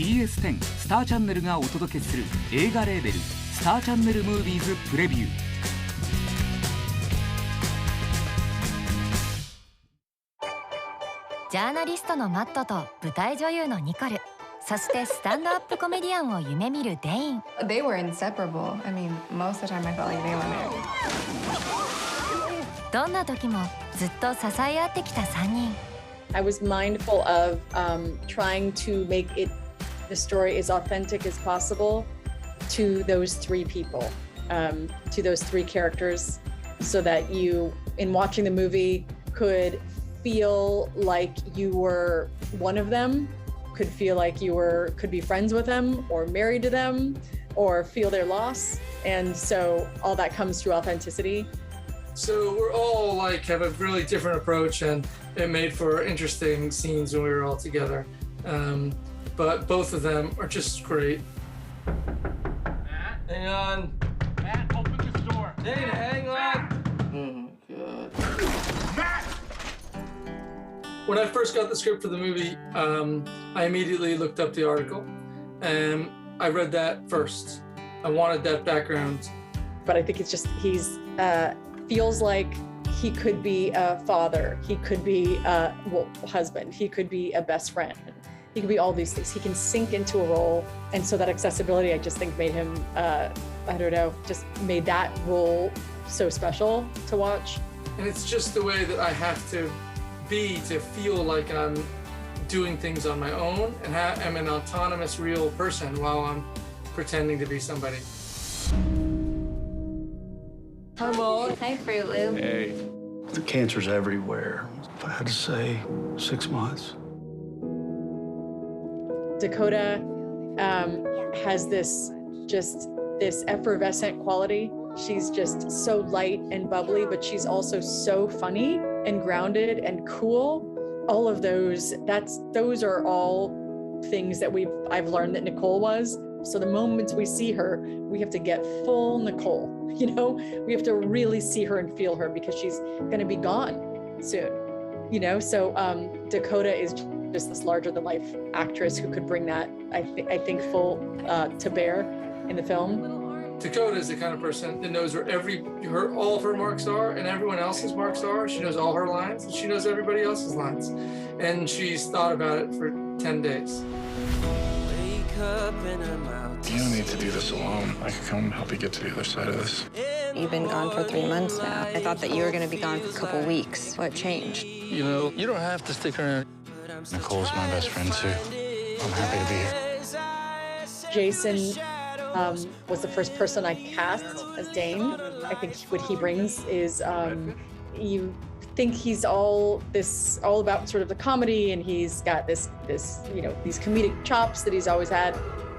BS10 スターチャンネルがお届けする映画レーベルスターチャンネルムービーズプレビュー。ジャーナリストのマットと舞台女優のニコル、そしてスタンドアップコメディアンを夢見るデイン。 They were inseparable. I mean, most of the time I felt like they were married. どんな時もずっと支え合ってきた3人。 I was mindful of trying to make the story as authentic as possible to those three people, to those three characters, so that you, in watching the movie, could feel like you were one of them, could feel like you could be friends with them or married to them or feel their loss. And so all that comes through authenticity. So we're all have a really different approach, and it made for interesting scenes when we were all together. But both of them are just great. Matt? Hang on. Matt, open this door. Dana, hang on. Oh, God. Matt! When I first got the script for the movie, I immediately looked up the article, and I read that first. I wanted that background. But I think it's just feels like he could be a father, he could be a husband, he could be a best friend, he could be all these things. He can sink into a role, and so that accessibility, I just think, made him, just made that role so special to watch. And it's just the way that I have to be to feel like I'm doing things on my own and I'm an autonomous, real person while I'm pretending to be somebody. Hi, Mo. Hi, Fruit Loop. Hey. The cancer's everywhere. If I had to say, 6 months. Dakota has this effervescent quality. She's just so light and bubbly, but she's also so funny and grounded and cool. All of those are all things that I've learned that Nicole was. So the moments we see her, we have to get full Nicole, we have to really see her and feel her because she's gonna be gone soon, So Dakota is just this larger than life actress who could bring that, I think full to bear in the film. Dakota is the kind of person that knows where all of her marks are and everyone else's marks are. She knows all her lines and she knows everybody else's lines. And she's thought about it for 10 days. You don't need to do this alone. I can come help you get to the other side of this. You've been gone for 3 months now. I thought that you were going to be gone for a couple weeks. What changed? You don't have to stick around. Nicole's my best friend, too. I'm happy to be here. Jason was the first person I cast as Dane. I think what he brings is you think he's all about sort of the comedy, and he's got this these comedic chops that he's always had.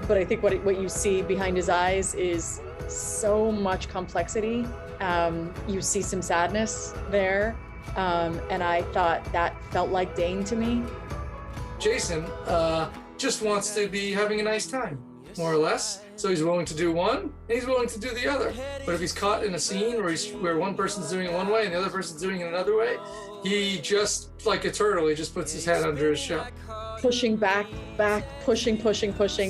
But I think what you see behind his eyes is so much complexity. You see some sadness there, and I thought that felt like Dane to me. Jason just wants to be having a nice time, more or less. So he's willing to do one, and he's willing to do the other. But if he's caught in a scene where one person's doing it one way and the other person's doing it another way, he just, like a turtle, he just puts his head under his shell. Pushing back, pushing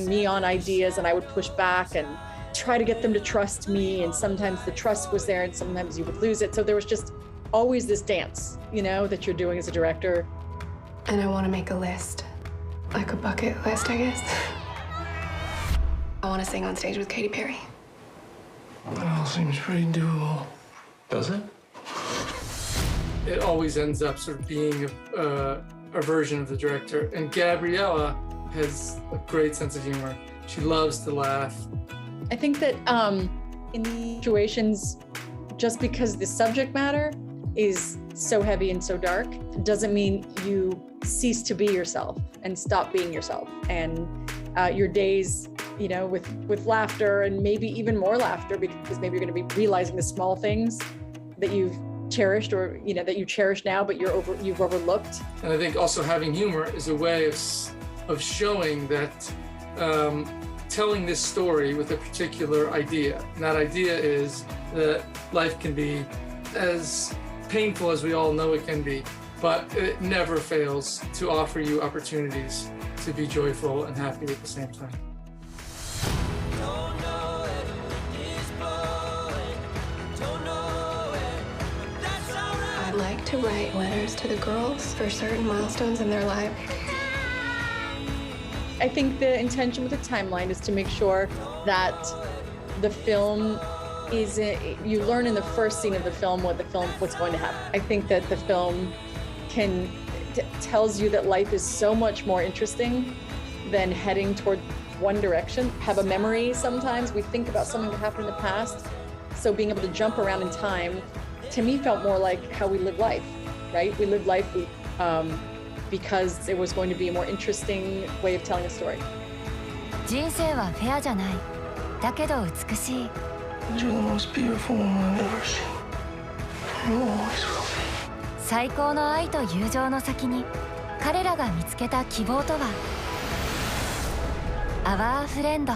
me on ideas, and I would push back and try to get them to trust me, and sometimes the trust was there and sometimes you would lose it. So there was just always this dance, that you're doing as a director. And I want to make a list, like a bucket list, I guess. I want to sing on stage with Katy Perry. That all seems pretty doable. Does it? It always ends up sort of being a version of the director. And Gabriella has a great sense of humor. She loves to laugh. I think that in these situations, just because the subject matter is so heavy and so dark, doesn't mean you cease to be yourself and stop being yourself. And your days, with laughter, and maybe even more laughter, because maybe you're going to be realizing the small things that you've cherished, or that you cherish now, but you've overlooked. And I think also having humor is a way of showing that telling this story with a particular idea. And that idea is that life can be as painful as we all know it can be, but it never fails to offer you opportunities to be joyful and happy at the same time. I'd like to write letters to the girls for certain milestones in their life. I think the intention with the timeline is to make sure that the film is, you learn in the first scene of the film what's going to happen. I think that the film tells you that life is so much more interesting than heading toward one direction. Have a memory sometimes. We think about something that happened in the past. So being able to jump around in time, to me, felt more like how we live life, right? We live life because it was going to be a more interesting way of telling a story. 人生はフェアじゃない。だけど美しい。You're the most beautiful woman I've ever seen. You always will be. 最高の愛と友情の先に彼らが見つけた希望とは。Our friend.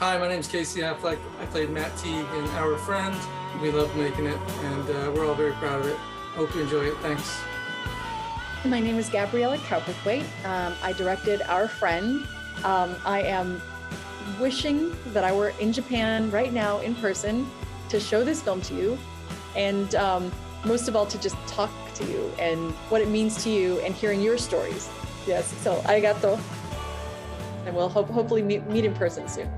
Hi, my name's Casey Affleck. I played Matt Teague in Our Friend. We loved making it, and we're all very proud of it. Hope you enjoy it. Thanks. My name is Gabriella Cowperthwaite. I directed Our Friend. I am wishing that I were in Japan right now in person to show this film to you, and most of all to just talk to you and what it means to you and hearing your stories. Yes, so arigato. And we'll hopefully meet in person soon.